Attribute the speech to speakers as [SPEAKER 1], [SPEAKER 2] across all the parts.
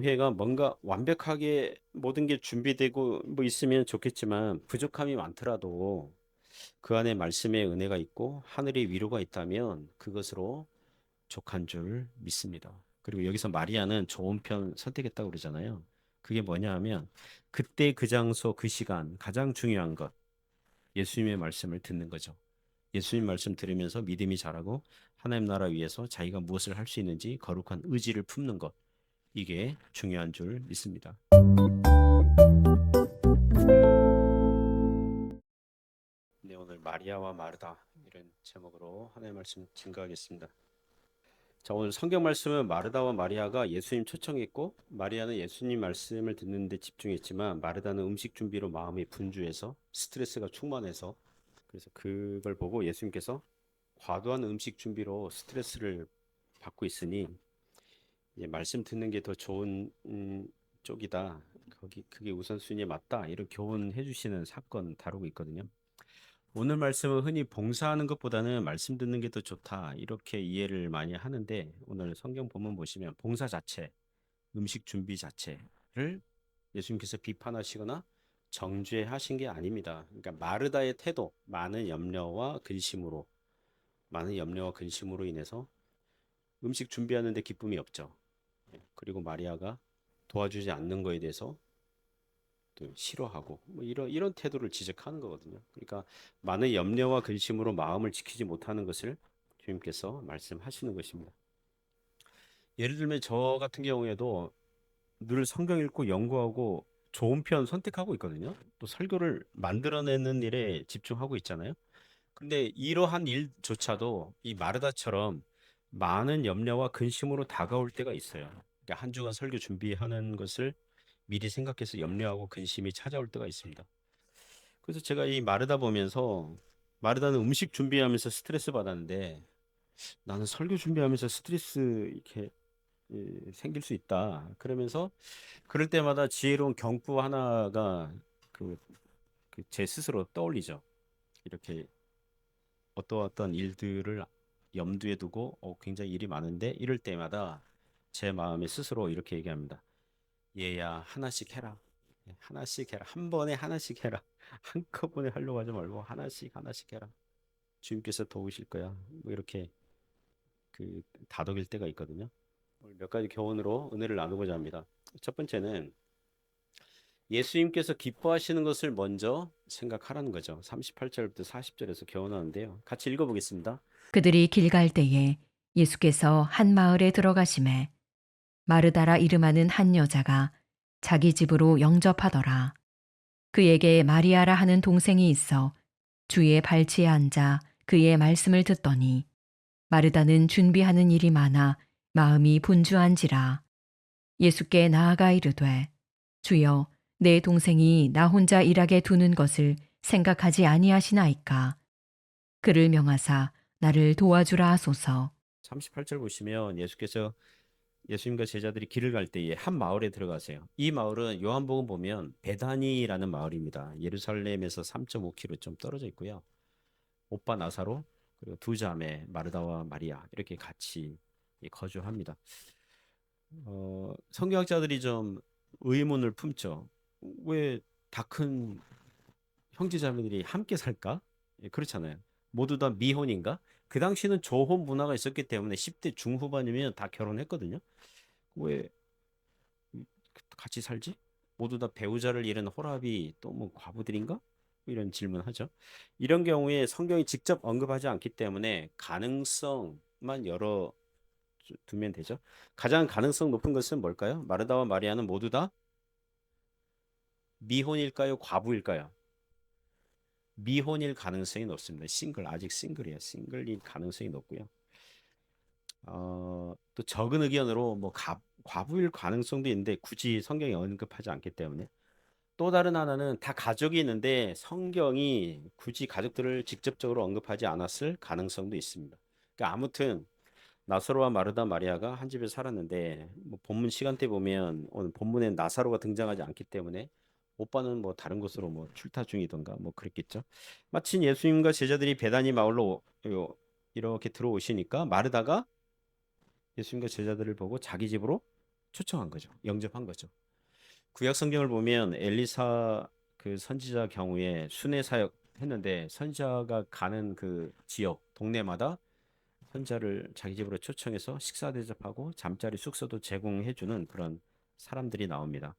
[SPEAKER 1] 교회가 뭔가 완벽하게 모든 게 준비되고 뭐 있으면 좋겠지만 부족함이 많더라도 그 안에 말씀의 은혜가 있고 하늘의 위로가 있다면 그것으로 족한 줄 믿습니다. 그리고 여기서 마리아는 좋은 편 선택했다고 그러잖아요. 그게 뭐냐 하면 그때 그 장소 그 시간 가장 중요한 것 예수님의 말씀을 듣는 거죠. 예수님 말씀 들으면서 믿음이 자라고 하나님 나라 위해서 자기가 무엇을 할 수 있는지 거룩한 의지를 품는 것 이게 중요한 줄 믿습니다. 네, 오늘 마리아와 마르다 이런 제목으로 하나님의 말씀 증거하겠습니다. 자, 오늘 성경 말씀은 마르다와 마리아가 예수님 초청했고 마리아는 예수님 말씀을 듣는 데 집중했지만 마르다는 음식 준비로 마음이 분주해서 스트레스가 충만해서 그래서 그걸 보고 예수님께서 과도한 음식 준비로 스트레스를 받고 있으니 이제 말씀 듣는 게 더 좋은 쪽이다. 그게 우선순위에 맞다. 이런 교훈해 주시는 사건 다루고 있거든요. 오늘 말씀은 흔히 봉사하는 것보다는 말씀 듣는 게 더 좋다. 이렇게 이해를 많이 하는데 오늘 성경 본문 보시면 봉사 자체, 음식 준비 자체를 예수님께서 비판하시거나 정죄하신 게 아닙니다. 그러니까 마르다의 태도, 많은 염려와 근심으로 인해서 음식 준비하는데 기쁨이 없죠. 그리고 마리아가 도와주지 않는 거에 대해서 또 싫어하고 뭐 이런 태도를 지적하는 거거든요. 그러니까 많은 염려와 근심으로 마음을 지키지 못하는 것을 주님께서 말씀하시는 것입니다. 예를 들면 저 같은 경우에도 늘 성경 읽고 연구하고 좋은 편 선택하고 있거든요. 또 설교를 만들어내는 일에 집중하고 있잖아요. 근데 이러한 일조차도 이 마르다처럼 많은 염려와 근심으로 다가올 때가 있어요. 그러니까 한 주간 설교 준비하는 것을 미리 생각해서 염려하고 근심이 찾아올 때가 있습니다. 그래서 제가 이 마르다 보면서 마르다는 음식 준비하면서 스트레스 받았는데 나는 설교 준비하면서 스트레스 이렇게 생길 수 있다. 그러면서 그럴 때마다 지혜로운 경구 하나가 그, 제 스스로 떠올리죠. 이렇게 어떠한 일들을 염두에 두고 굉장히 일이 많은데 이럴 때마다 제 마음에 스스로 이렇게 얘기합니다. 얘야 하나씩 해라. 하나씩 해라. 한 번에 하나씩 해라. 한꺼번에 하려고 하지 말고 하나씩 하나씩 해라. 주님께서 도우실 거야. 뭐 이렇게 다독일 때가 있거든요. 오늘 몇 가지 교훈으로 은혜를 나누고자 합니다. 첫 번째는 예수님께서 기뻐하시는 것을 먼저 생각하라는 거죠. 38절부터 40절에서 교훈하는데요. 같이 읽어보겠습니다.
[SPEAKER 2] 그들이 길 갈 때에 예수께서 한 마을에 들어가심에 마르다라 이름하는 한 여자가 자기 집으로 영접하더라. 그에게 마리아라 하는 동생이 있어 주의 발치에 앉아 그의 말씀을 듣더니 마르다는 준비하는 일이 많아 마음이 분주한지라. 예수께 나아가 이르되 주여 내 동생이 나 혼자 일하게 두는 것을 생각하지 아니하시나이까. 그를 명하사 나를 도와주라 하소서.
[SPEAKER 1] 38절 보시면 예수님과 제자들이 길을 갈 때에 한 마을에 들어가세요. 이 마을은 요한복음 보면 베다니라는 마을입니다. 예루살렘에서 3.5km 좀 떨어져 있고요. 오빠 나사로 그리고 두 자매 마르다와 마리아 이렇게 같이 거주합니다. 성경학자들이 좀 의문을 품죠. 왜 다 큰 형제자매들이 함께 살까? 그렇잖아요. 모두 다 미혼인가? 그 당시는 조혼 문화가 있었기 때문에 10대 중후반이면 다 결혼했거든요. 왜 같이 살지? 모두 다 배우자를 잃은 호랍이 또 뭐 과부들인가? 이런 질문하죠. 이런 경우에 성경이 직접 언급하지 않기 때문에 가능성만 열어 두면 되죠. 가장 가능성 높은 것은 뭘까요? 마르다와 마리아는 모두 다 미혼일까요? 과부일까요? 미혼일 가능성이 높습니다. 아직 싱글이에요. 싱글일 가능성이 높고요. 또 적은 의견으로 뭐 과부일 가능성도 있는데 굳이 성경이 언급하지 않기 때문에 또 다른 하나는 다 가족이 있는데 성경이 굳이 가족들을 직접적으로 언급하지 않았을 가능성도 있습니다. 그러니까 아무튼 나사로와 마르다 마리아가 한 집에 살았는데 뭐 본문 시간대 보면 오늘 본문엔 나사로가 등장하지 않기 때문에 오빠는 뭐 다른 곳으로 뭐 출타 중이던가 뭐 그랬겠죠. 마침 예수님과 제자들이 베다니 마을로 이렇게 들어오시니까 마르다가 예수님과 제자들을 보고 자기 집으로 초청한 거죠. 영접한 거죠. 구약 성경을 보면 엘리사 그 선지자 경우에 순회 사역 했는데 선지자가 가는 그 지역 동네마다 선자를 자기 집으로 초청해서 식사 대접하고 잠자리 숙소도 제공해주는 그런 사람들이 나옵니다.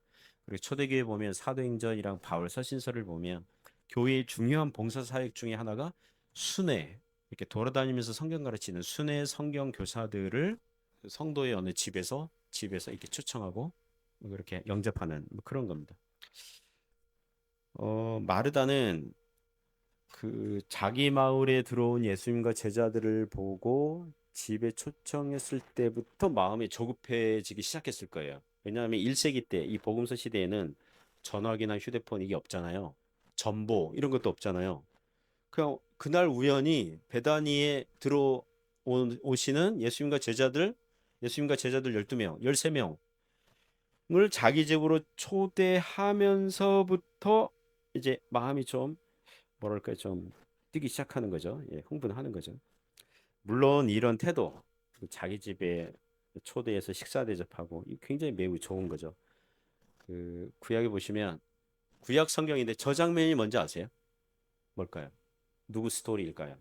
[SPEAKER 1] 그리고 초대교회 보면 사도행전이랑 바울 서신서를 보면 교회의 중요한 봉사 사역 중에 하나가 순회, 이렇게 돌아다니면서 성경 가르치는 순회 성경 교사들을 성도의 어느 집에서 이렇게 초청하고 그렇게 영접하는 뭐 그런 겁니다. 마르다는 그 자기 마을에 들어온 예수님과 제자들을 보고 집에 초청했을 때부터 마음이 조급해지기 시작했을 거예요. 왜냐하면 1세기 때 이 복음서 시대에는 전화기나 휴대폰 이게 없잖아요. 전보 이런 것도 없잖아요. 그냥 그날 우연히 베다니에 들어오시는 예수님과 제자들 12명, 13명을 자기 집으로 초대하면서부터 이제 마음이 좀 뭐랄까 좀 뛰기 시작하는 거죠. 예, 흥분하는 거죠. 물론 이런 태도, 자기 집에 초대해서 식사 대접하고 굉장히 매우 좋은 거죠. 그 구약에 보시면 구약 성경인데 저 장면이 뭔지 아세요? 뭘까요? 누구 스토리일까요?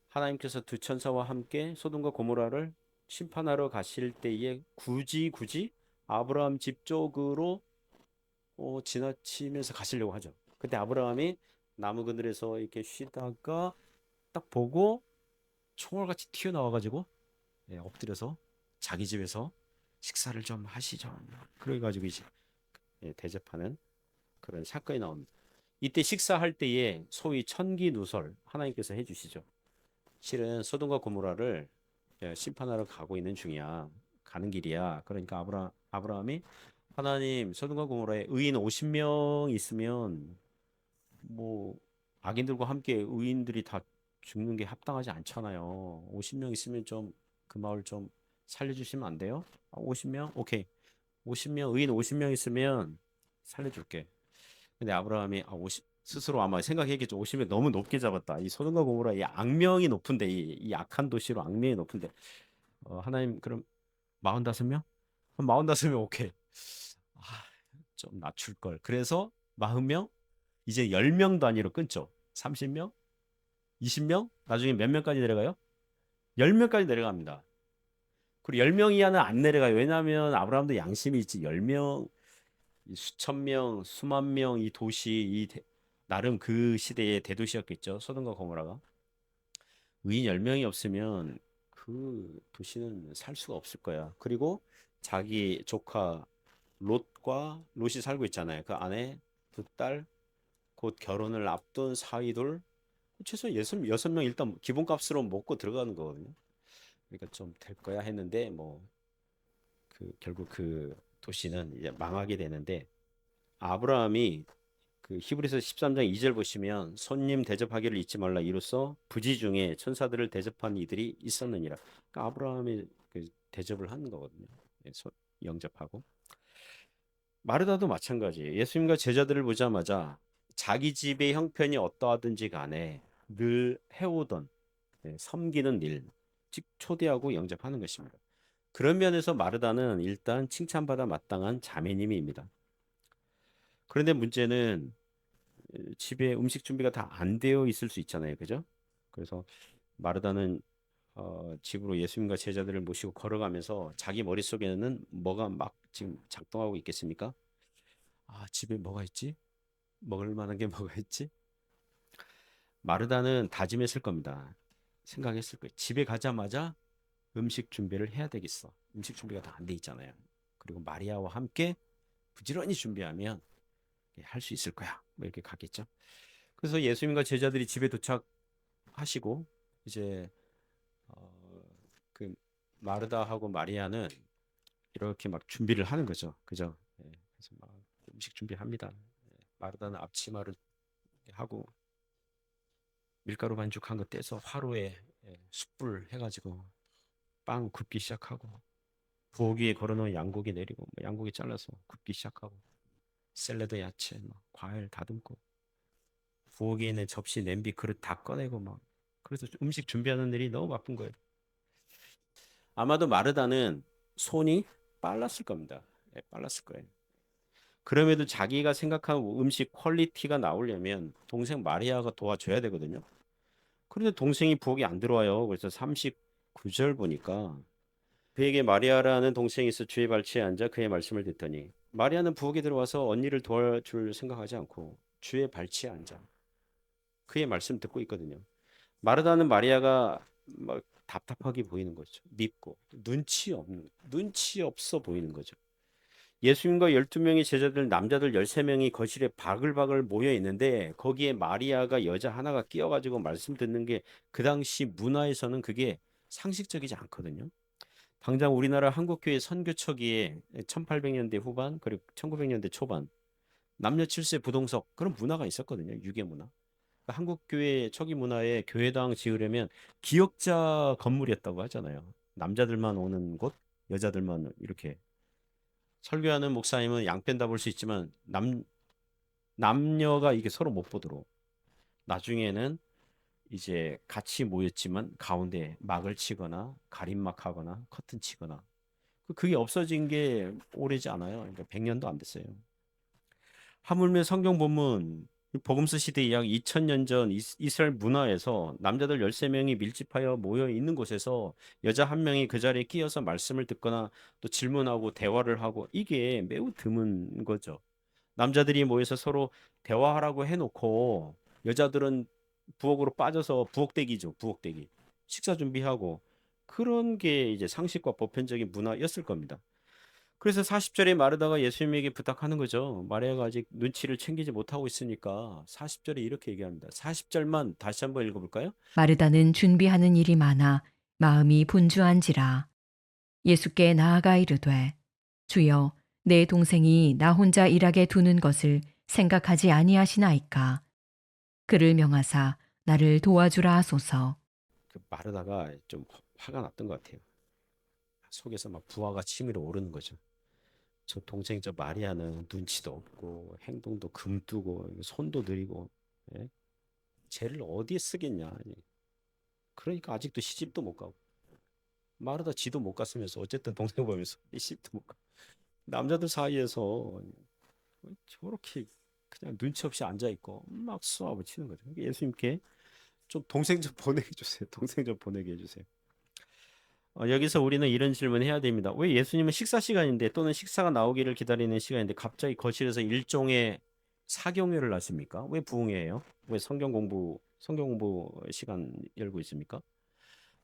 [SPEAKER 1] 하나님께서 두 천사와 함께 소돔과 고모라를 심판하러 가실 때에 굳이 아브라함 집 쪽으로 지나치면서 가시려고 하죠. 그때 아브라함이 나무 그늘에서 이렇게 쉬다가 딱 보고 총알같이 튀어나와가지고 엎드려서 자기 집에서 식사를 좀 하시죠. 그래가지고 이제 대접하는 그런 사건이 나옵니다. 이때 식사할 때에 소위 천기누설 하나님께서 해주시죠. 실은 소돔과 고모라를 심판하러 가고 있는 중이야. 가는 길이야. 그러니까 아브라함이 하나님 소돔과 고모라에 의인 50명 있으면 뭐 악인들과 함께 의인들이 다 죽는 게 합당하지 않잖아요. 50명 있으면 좀 그 마을 좀 살려주시면 안 돼요? 50명? 오케이. 50명 의인 50명 있으면 살려줄게. 근데 아브라함이 50 스스로 아마 생각했겠죠. 50명 너무 높게 잡았다. 이 소돔과 고모라 이 악명이 높은데 이 악한 도시로 악명이 높은데 하나님 그럼 45명? 그럼 45명 오케이. 아, 좀 낮출 걸. 그래서 40명? 이제 10명 단위로 끊죠. 30명? 20명? 나중에 몇 명까지 내려가요? 10명까지 내려갑니다. 그리고 10명 이하는 안 내려가요. 왜냐하면 아브라함도 양심이 있지. 10명, 수천 명, 수만 명 이 도시 나름 그 시대의 대도시였겠죠. 소돔과 고모라가. 의인 10명이 없으면 그 도시는 살 수가 없을 거야. 그리고 자기 조카 롯이 살고 있잖아요. 그 안에 두 딸, 곧 결혼을 앞둔 사위돌 최소 6명 일단 기본값으로 먹고 들어가는 거거든요. 그러니까 좀 될 거야 했는데 뭐 결국 그 도시는 이제 망하게 되는데 아브라함이 그 히브리서 13장 2절 보시면 손님 대접하기를 잊지 말라 이로써 부지 중에 천사들을 대접한 이들이 있었느니라. 그러니까 아브라함이 그 대접을 하는 거거든요. 예, 영접하고 마르다도 마찬가지예요. 예수님과 제자들을 보자마자 자기 집의 형편이 어떠하든지 간에 늘 해오던 섬기는 일, 즉 초대하고 영접하는 것입니다. 그런 면에서 마르다는 일단 칭찬받아 마땅한 자매님입니다. 그런데 문제는 집에 음식 준비가 다 안 되어 있을 수 있잖아요, 그죠? 그래서 마르다는 집으로 예수님과 제자들을 모시고 걸어가면서 자기 머릿속에는 뭐가 막 지금 작동하고 있겠습니까? 아, 집에 뭐가 있지? 먹을 만한 게 뭐가 있지? 마르다는 다짐했을 겁니다. 생각했을 거예요. 집에 가자마자 음식 준비를 해야 되겠어. 음식 준비가 다 안 돼 있잖아요. 그리고 마리아와 함께 부지런히 준비하면 할 수 있을 거야. 뭐 이렇게 갔겠죠. 그래서 예수님과 제자들이 집에 도착하시고 이제 그 마르다하고 마리아는 이렇게 막 준비를 하는 거죠. 그죠? 그래서 막 음식 준비합니다. 마르다는 앞치마를 하고 밀가루 반죽한 거 떼서 화로에 숯불 해가지고 빵 굽기 시작하고 부엌 위에 걸어놓은 양고기 내리고 뭐 양고기 잘라서 굽기 시작하고 샐러드 야채 막 과일 다듬고 부엌에 있는 접시 냄비 그릇 다 꺼내고 막 그래서 음식 준비하는 일이 너무 바쁜 거예요. 아마도 마르다는 손이 빨랐을 겁니다. 예, 빨랐을 거예요. 그럼에도 자기가 생각한 음식 퀄리티가 나오려면 동생 마리아가 도와줘야 되거든요. 그런데 동생이 부엌에 안 들어와요. 그래서 39절 보니까 그에게 마리아라는 동생이 있어 주의 발치에 앉아 그의 말씀을 듣더니 마리아는 부엌에 들어와서 언니를 도와줄 생각하지 않고 주의 발치에 앉아 그의 말씀 듣고 있거든요. 마르다는 마리아가 막 답답하게 보이는 거죠. 밉고 눈치 없어 보이는 거죠. 예수님과 12명의 제자들 남자들 13명이 거실에 바글바글 모여 있는데 거기에 마리아가 여자 하나가 끼어가지고 말씀 듣는 게 그 당시 문화에서는 그게 상식적이지 않거든요. 당장 우리나라 한국교회 선교 초기에 1800년대 후반 그리고 1900년대 초반 남녀 7세 부동석 그런 문화가 있었거든요. 유교 문화. 한국교회 초기 문화에 교회당 지으려면 기역자 건물이었다고 하잖아요. 남자들만 오는 곳, 여자들만 이렇게 설교하는 목사님은 양편다 볼 수 있지만 남녀가 이게 서로 못 보도록 나중에는 이제 같이 모였지만 가운데 막을 치거나 가림막 하거나 커튼 치거나 그게 없어진 게 오래지 않아요. 그러니까 100년도 안 됐어요. 하물며 성경 본문 복음서 시대 약 2000년 전 이스라엘 문화에서 남자들 13명이 밀집하여 모여 있는 곳에서 여자 한 명이 그 자리에 끼어서 말씀을 듣거나 또 질문하고 대화를 하고 이게 매우 드문 거죠. 남자들이 모여서 서로 대화하라고 해놓고 여자들은 부엌으로 빠져서 부엌대기죠. 부엌대기. 식사 준비하고 그런 게 이제 상식과 보편적인 문화였을 겁니다. 그래서 40절에 마르다가 예수님에게 부탁하는 거죠. 마리아가 아직 눈치를 챙기지 못하고 있으니까 40절에 이렇게 얘기합니다. 40절만 다시 한번 읽어볼까요?
[SPEAKER 2] 마르다는 준비하는 일이 많아 마음이 분주한지라. 예수께 나아가 이르되 주여 내 동생이 나 혼자 일하게 두는 것을 생각하지 아니하시나이까. 그를 명하사 나를 도와주라 하소서.
[SPEAKER 1] 그 마르다가 좀 화가 났던 것 같아요. 속에서 막 부하가 치밀어 오르는 거죠. 저 동생 저 마리아는 눈치도 없고 행동도 금뜨고 손도 느리고 예? 쟤를 어디에 쓰겠냐. 그러니까 아직도 시집도 못 가고 마르다 지도 못 갔으면서 어쨌든 동생 보면서 시집도 못 가. 남자들 사이에서 저렇게 그냥 눈치 없이 앉아 있고 막 수압을 치는 거죠. 그러니까 예수님께 좀 동생 좀 보내게 해주세요. 동생 좀 보내게 해주세요. 여기서 우리는 이런 질문을 해야 됩니다. 왜 예수님은 식사 시간인데 또는 식사가 나오기를 기다리는 시간인데 갑자기 거실에서 일종의 사경회를 하십니까? 왜 부흥회예요? 왜 성경 공부 시간 열고 있습니까?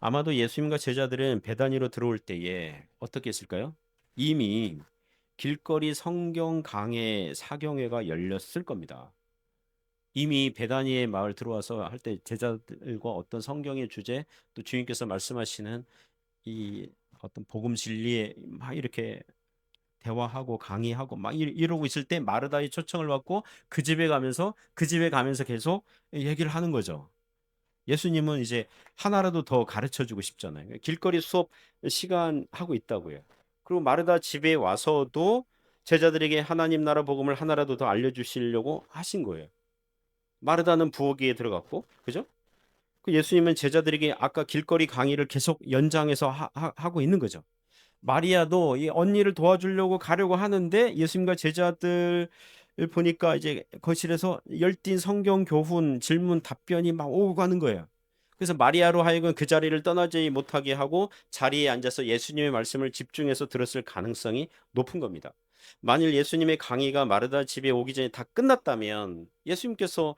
[SPEAKER 1] 아마도 예수님과 제자들은 베다니로 들어올 때에 어떻게 했을까요? 이미 길거리 성경 강해 사경회가 열렸을 겁니다. 이미 베다니의 마을 들어와서 할 때 제자들과 어떤 성경의 주제 또 주님께서 말씀하시는 이 어떤 복음 진리에 막 이렇게 대화하고 강의하고 막 이러고 있을 때 마르다의 초청을 받고 그 집에 가면서 계속 얘기를 하는 거죠. 예수님은 이제 하나라도 더 가르쳐 주고 싶잖아요. 길거리 수업 시간 하고 있다고요. 그리고 마르다 집에 와서도 제자들에게 하나님 나라 복음을 하나라도 더 알려주시려고 하신 거예요. 마르다는 부엌에 들어갔고, 그죠? 그 예수님은 제자들에게 아까 길거리 강의를 계속 연장해서 하고 있는 거죠. 마리아도 이 언니를 도와주려고 가려고 하는데 예수님과 제자들 보니까 이제 거실에서 열띤 성경 교훈, 질문, 답변이 막 오고 가는 거예요. 그래서 마리아로 하여금 그 자리를 떠나지 못하게 하고 자리에 앉아서 예수님의 말씀을 집중해서 들었을 가능성이 높은 겁니다. 만일 예수님의 강의가 마르다 집에 오기 전에 다 끝났다면 예수님께서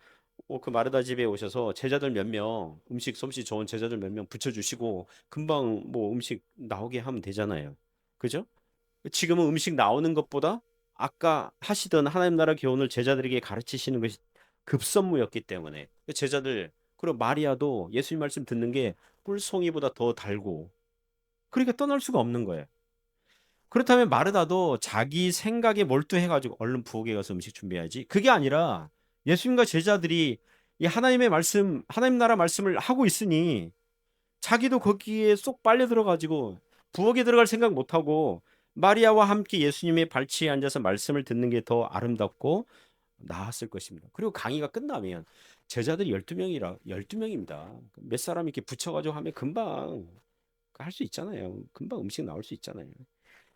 [SPEAKER 1] 그 마르다 집에 오셔서 제자들 몇 명, 음식 솜씨 좋은 제자들 몇 명 붙여주시고 금방 뭐 음식 나오게 하면 되잖아요. 그죠? 지금은 음식 나오는 것보다 아까 하시던 하나님 나라 교훈을 제자들에게 가르치시는 것이 급선무였기 때문에 제자들 그리고 마리아도 예수님 말씀 듣는 게 꿀송이보다 더 달고 그러니까 떠날 수가 없는 거예요. 그렇다면 마르다도 자기 생각에 몰두해가지고 얼른 부엌에 가서 음식 준비해야지. 그게 아니라 예수님과 제자들이 이 하나님의 말씀, 하나님 나라 말씀을 하고 있으니 자기도 거기에 쏙 빨려 들어가지고 부엌에 들어갈 생각 못하고 마리아와 함께 예수님의 발치에 앉아서 말씀을 듣는 게 더 아름답고 나았을 것입니다. 그리고 강의가 끝나면 제자들이 12명입니다. 몇 사람 이렇게 붙여가지고 하면 금방 할 수 있잖아요. 금방 음식 나올 수 있잖아요.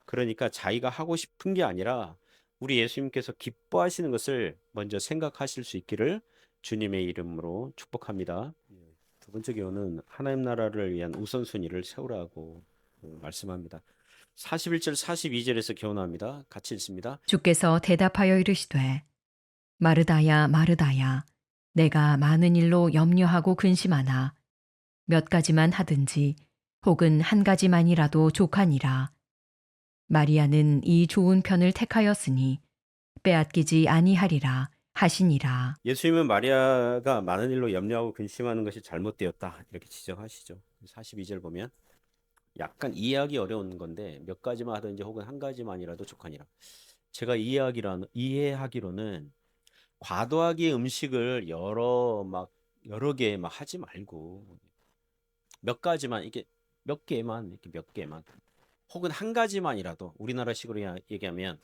[SPEAKER 1] 그러니까 자기가 하고 싶은 게 아니라 우리 예수님께서 기뻐하시는 것을 먼저 생각하실 수 있기를 주님의 이름으로 축복합니다. 두 번째 교훈은 하나님 나라를 위한 우선순위를 세우라고 말씀합니다. 41절 42절에서 교훈합니다. 같이 읽습니다.
[SPEAKER 2] 주께서 대답하여 이르시되 마르다야 마르다야 내가 많은 일로 염려하고 근심하나 몇 가지만 하든지 혹은 한 가지만이라도 족하니라. 마리아는 이 좋은 편을 택하였으니 빼앗기지 아니하리라 하시니라.
[SPEAKER 1] 예수님은 마리아가 많은 일로 염려하고 근심하는 것이 잘못되었다 이렇게 지적하시죠. 42절 보면 약간 이해하기 어려운 건데 몇 가지만 하든지 혹은 한 가지만이라도 족하니라. 제가 이해하기로는 과도하게 음식을 여러 개 막 하지 말고 몇 가지만 이렇게 몇 개만 이렇게 몇 개만 혹은 한 가지만이라도 우리나라식으로 얘기하면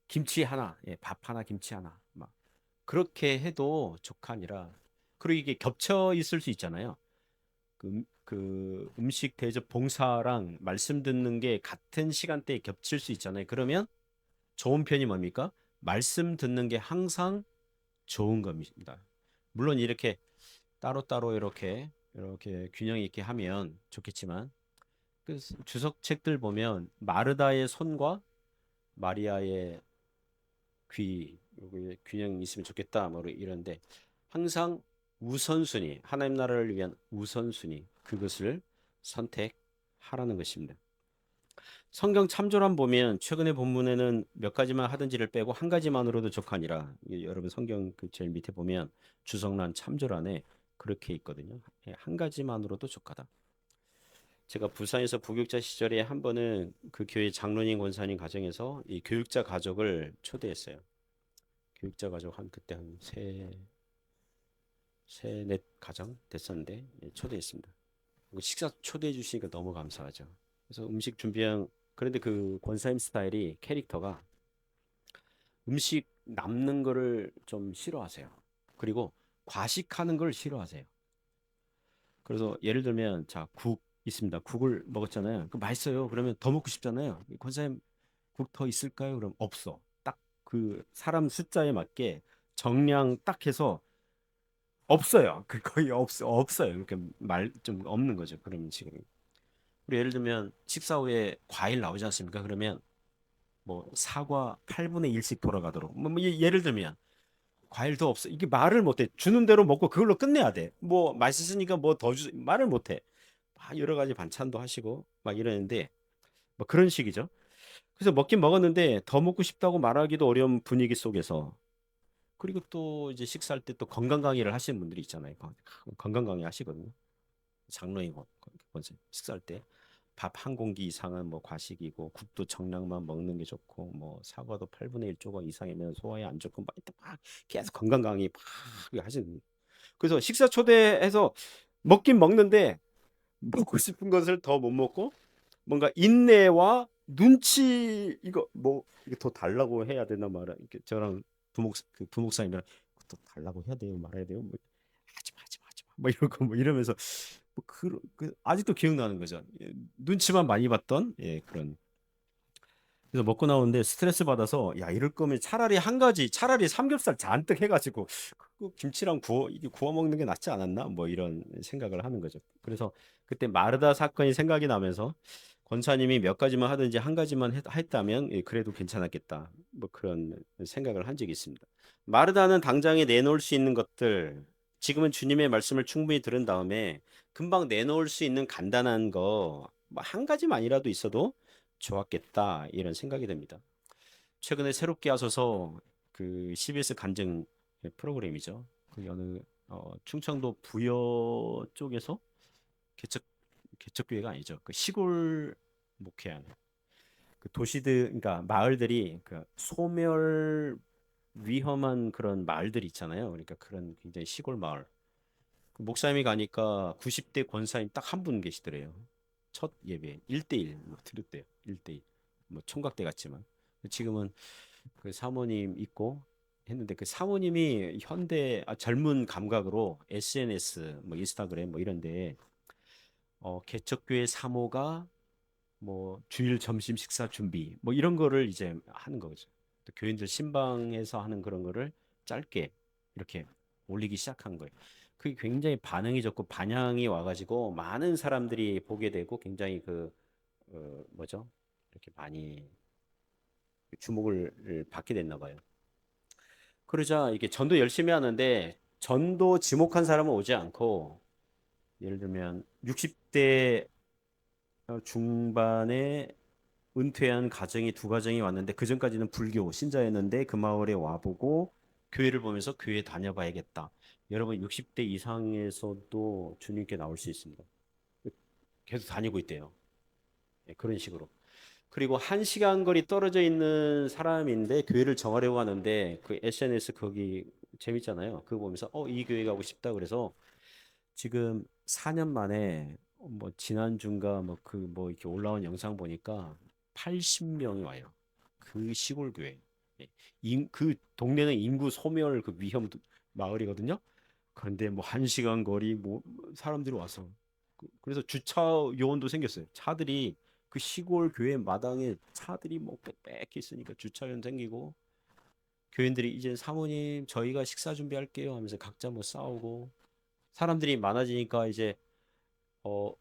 [SPEAKER 1] 김치 하나, 예, 밥 하나, 김치 하나 막 그렇게 해도 족하니라. 그리고 이게 겹쳐 있을 수 있잖아요. 그 음식 대접 봉사랑 말씀 듣는 게 같은 시간대에 겹칠 수 있잖아요. 그러면 좋은 편이 뭡니까? 말씀 듣는 게 항상 좋은 겁니다. 물론 이렇게 따로따로 이렇게 균형 있게 하면 좋겠지만 그 주석책들 보면 마르다의 손과 마리아의 귀 요게 균형 있으면 좋겠다 뭐 이런데 항상 우선순위 하나님 나라를 위한 우선순위 그것을 선택하라는 것입니다. 성경 참조란 보면 최근의 본문에는 몇 가지만 하든지를 빼고 한 가지만으로도 족하니라. 여러분 성경 그 제일 밑에 보면 주석란 참조란에 그렇게 있거든요. 한 가지만으로도 족하다. 제가 부산에서 부교육자 시절에 한 번은 그 교회 장로님 권사님 가정에서 이 교육자 가족을 초대했어요. 교육자 가족 한 그때 한 세넷 가정 됐었는데 초대했습니다. 식사 초대해 주시니까 너무 감사하죠. 그래서 음식 준비한 그런데 그 권사님 스타일이 캐릭터가 음식 남는 거를 좀 싫어하세요. 그리고 과식하는 걸 싫어하세요. 그래서 예를 들면 자, 국 있습니다. 국을 먹었잖아요. 그 맛있어요. 그러면 더 먹고 싶잖아요. 권사님 국 더 있을까요? 그럼 없어. 딱 그 사람 숫자에 맞게 정량 딱 해서 없어요. 그 거의 없어요. 그러니까 말 좀 없는 거죠. 그런 식으로. 우리 예를 들면 식사 후에 과일 나오지 않습니까? 그러면 뭐 사과 8분의 1씩 돌아가도록 예를 들면 과일 더 없어. 이게 말을 못해. 주는 대로 먹고 그걸로 끝내야 돼. 뭐 맛있으니까 뭐 더 주 말을 못해. 막 여러 가지 반찬도 하시고 막 이러는데 뭐 그런 식이죠. 그래서 먹긴 먹었는데 더 먹고 싶다고 말하기도 어려운 분위기 속에서 그리고 또 이제 식사할 때 또 건강 강의를 하시는 분들이 있잖아요. 건강 강의 하시거든요. 장로인 식사할 때 밥 한 공기 이상은 뭐 과식이고 국도 정량만 먹는 게 좋고 뭐 사과도 8분의 1 조각 이상이면 소화에 안 좋고 막 계속 건강 강의 막 하시는. 그래서 식사 초대해서 먹긴 먹는데 먹고 싶은 것을 더 못 먹고 뭔가 인내와 눈치 이거 뭐 이게 더 달라고 해야 되나 말아 이렇게 저랑 부목사님이랑 더 달라고 해야 돼요 말아야 돼요 뭐 하지 마 뭐 이러고 뭐 이러면서 그 아직도 기억나는 거죠. 예, 눈치만 많이 봤던 예, 그런. 그래서 먹고 나오는데 스트레스 받아서 야 이럴 거면 차라리 한 가지 차라리 삼겹살 잔뜩 해가지고 그 김치랑 구워 먹는 게 낫지 않았나 뭐 이런 생각을 하는 거죠. 그래서 그때 마르다 사건이 생각이 나면서 권사님이 몇 가지만 하든지 한 가지만 했다면 예, 그래도 괜찮았겠다 뭐 그런 생각을 한 적이 있습니다. 마르다는 당장에 내놓을 수 있는 것들 지금은 주님의 말씀을 충분히 들은 다음에 금방 내놓을 수 있는 간단한 거 뭐 한 가지만이라도 있어도 좋았겠다 이런 생각이 듭니다. 최근에 새롭게 하셔서 그 CBS 간증 프로그램이죠. 그 어느 충청도 부여 쪽에서 개척 개척교회가 아니죠. 그 시골 목회하는 그 도시들 그러니까 마을들이 그 소멸 위험한 그런 마을들이 있잖아요. 그러니까 그런 굉장히 시골 마을. 그 목사님이 가니까 90대 권사님 딱 한 분 계시더래요. 첫 예배 1대1 드렸대요. 1대1. 뭐 총각대 같지만 지금은 그 사모님 있고 했는데 그 사모님이 젊은 감각으로 SNS 뭐 인스타그램 뭐 이런데 개척교회 사모가 뭐 주일 점심 식사 준비 뭐 이런 거를 이제 하는 거죠. 또 교인들 신방에서 하는 그런 거를 짧게 이렇게 올리기 시작한 거예요. 그게 굉장히 반응이 좋고 반향이 와가지고 많은 사람들이 보게 되고 굉장히 뭐죠? 이렇게 많이 주목을 받게 됐나 봐요. 그러자 이게 전도 열심히 하는데 전도 지목한 사람은 오지 않고 예를 들면 60대 중반에 은퇴한 가정이 두 가정이 왔는데 그 전까지는 불교 신자였는데 그 마을에 와보고 교회를 보면서 교회 다녀봐야겠다. 여러분 60대 이상에서도 주님께 나올 수 있습니다. 계속 다니고 있대요. 예, 그런 식으로. 그리고 1시간 거리 떨어져 있는 사람인데 교회를 정하려고 하는데 그 SNS 거기 재밌잖아요. 그거 보면서 이 교회 가고 싶다 그래서 지금 4년 만에 뭐 지난주인가 뭐 이렇게 올라온 영상 보니까 80명이 와요. 그 시골 교회. 예. 그 동네는 인구 소멸 그 위험 마을이거든요. 그런데 뭐 1시간 거리 뭐 사람들이 와서 그래서 주차 요원도 생겼어요. 차들이 그 시골 교회 마당에 차들이 뭐 빽빽히 있으니까 주차 요원 생기고 교인들이 이제 사모님 저희가 식사 준비할게요 하면서 각자 뭐 싸우고 사람들이 많아지니까 이제 어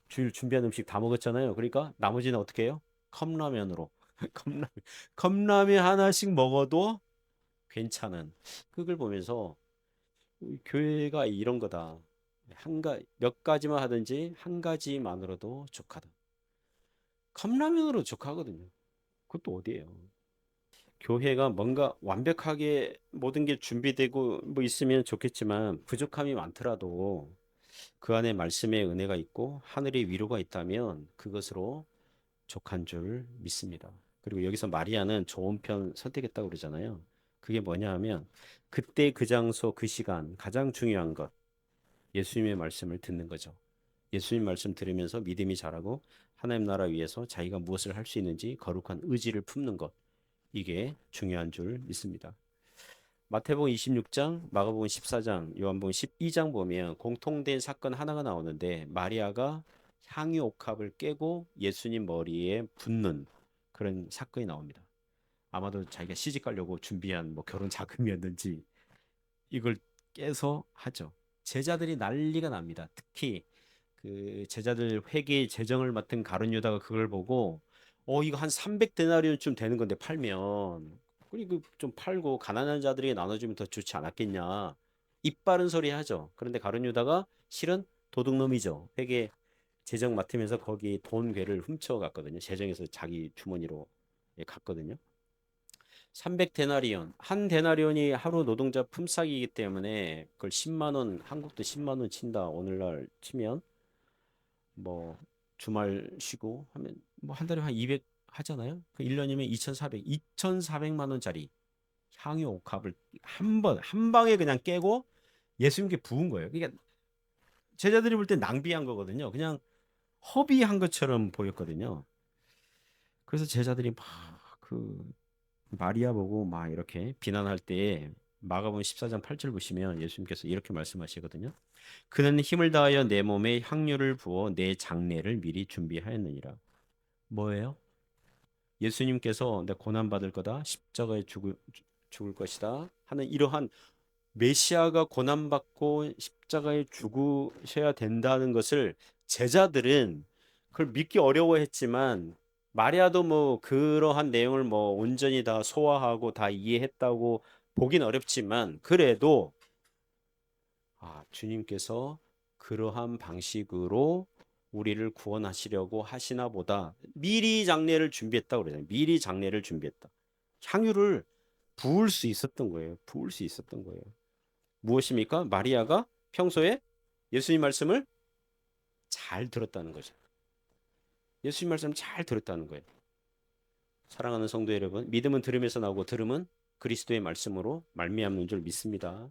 [SPEAKER 1] 주일 준비한 음식 다 먹었잖아요. 그러니까 나머지는 어떻게 해요? 컵라면으로 컵라면 컵라면 하나씩 먹어도 괜찮은 그걸 보면서 교회가 이런 거다. 몇 가지만 하든지 한 가지만으로도 족하다. 컵라면으로 족하거든요. 그것도 어디예요? 교회가 뭔가 완벽하게 모든 게 준비되고 뭐 있으면 좋겠지만 부족함이 많더라도 그 안에 말씀의 은혜가 있고 하늘의 위로가 있다면 그것으로 족한 줄 믿습니다. 그리고 여기서 마리아는 좋은 편 선택했다고 그러잖아요. 그게 뭐냐 하면 그때 그 장소 그 시간 가장 중요한 것 예수님의 말씀을 듣는 거죠. 예수님 말씀 들으면서 믿음이 자라고 하나님 나라 위해서 자기가 무엇을 할 수 있는지 거룩한 의지를 품는 것 이게 중요한 줄 믿습니다. 마태복음 26장, 마가복음 14장, 요한복음 12장 보면 공통된 사건 하나가 나오는데 마리아가 향유 옥합을 깨고 예수님 머리에 붓는 그런 사건이 나옵니다. 아마도 자기가 시집 가려고 준비한 뭐 결혼 자금이었는지 이걸 깨서 하죠. 제자들이 난리가 납니다. 특히 그 제자들 회계 재정을 맡은 가룟 유다가 그걸 보고 이거 한 300데나리온쯤 되는 건데 팔면 그리고 좀 팔고 가난한 자들에게 나눠주면 더 좋지 않았겠냐 입 바른 소리 하죠. 그런데 가룟 유다가 실은 도둑놈이죠. 회계 재정 맡으면서 거기 돈 괴를 훔쳐갔거든요. 재정에서 자기 주머니로 갔거든요. 300데나리온 한 데나리온이 하루 노동자 품삯이기 때문에 그걸 10만 원 한국도 10만 원 친다 오늘날 치면 뭐 주말 쉬고 하면 뭐 한 달에 한 200 하잖아요. 그 1년이면 2,400만 원짜리 향유 옥합을 한 방에 그냥 깨고 예수님께 부은 거예요. 그러니까 제자들이 볼 때 낭비한 거거든요. 그냥 허비한 것처럼 보였거든요. 그래서 제자들이 막 그 마리아 보고 막 이렇게 비난할 때 마가복음 14장 8절 보시면 예수님께서 이렇게 말씀하시거든요. 그는 힘을 다하여 내 몸에 향유를 부어 내 장례를 미리 준비하였느니라. 뭐예요? 예수님께서 내 고난 받을 거다. 십자가에 죽을 것이다. 하는 이러한 메시아가 고난 받고 십자가에 죽으셔야 된다는 것을 제자들은 그걸 믿기 어려워했지만 마리아도 뭐 그러한 내용을 뭐 온전히 다 소화하고 다 이해했다고 보긴 어렵지만 그래도 주님께서 그러한 방식으로 우리를 구원하시려고 하시나 보다. 미리 장례를 준비했다고 그러잖아요. 미리 장례를 준비했다. 향유를 부을 수 있었던 거예요. 부을 수 있었던 거예요. 무엇입니까? 마리아가 평소에 예수님 말씀을 잘 들었다는 거죠. 예수님 말씀 잘 들었다는 거예요. 사랑하는 성도 여러분, 믿음은 들음에서 나오고 들음은 그리스도의 말씀으로 말미암는 줄 믿습니다.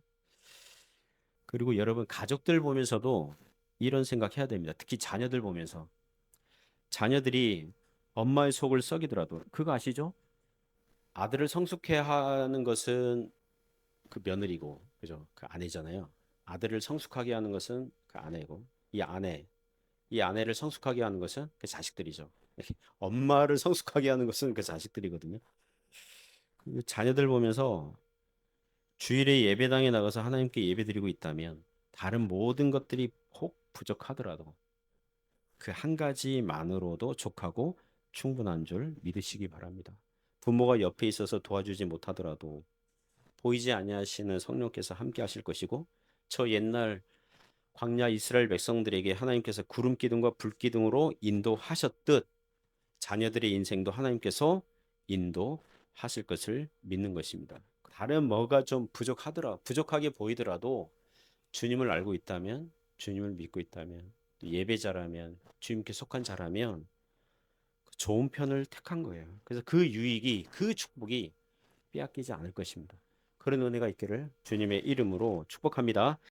[SPEAKER 1] 그리고 여러분 가족들 보면서도 이런 생각해야 됩니다. 특히 자녀들 보면서 자녀들이 엄마의 속을 썩이더라도 그거 아시죠? 아들을 성숙해 하는 것은 그 며느리고 그죠? 그 아내잖아요. 아들을 성숙하게 하는 것은 그 아내고 이 아내를 성숙하게 하는 것은 그 자식들이죠. 엄마를 성숙하게 하는 것은 그 자식들이거든요. 그 자녀들 보면서 주일에 예배당에 나가서 하나님께 예배드리고 있다면 다른 모든 것들이 혹 부족하더라도 그 한 가지만으로도 족하고 충분한 줄 믿으시기 바랍니다. 부모가 옆에 있어서 도와주지 못하더라도 보이지 아니하시는 성령께서 함께 하실 것이고, 저 옛날 광야 이스라엘 백성들에게 하나님께서 구름 기둥과 불 기둥으로 인도하셨듯 자녀들의 인생도 하나님께서 인도하실 것을 믿는 것입니다. 다른 뭐가 좀 부족하게 보이더라도 주님을 알고 있다면, 주님을 믿고 있다면, 또 예배자라면, 주님께 속한 자라면 좋은 편을 택한 거예요. 그래서 그 유익이, 그 축복이 빼앗기지 않을 것입니다. 그런 은혜가 있기를 주님의 이름으로 축복합니다.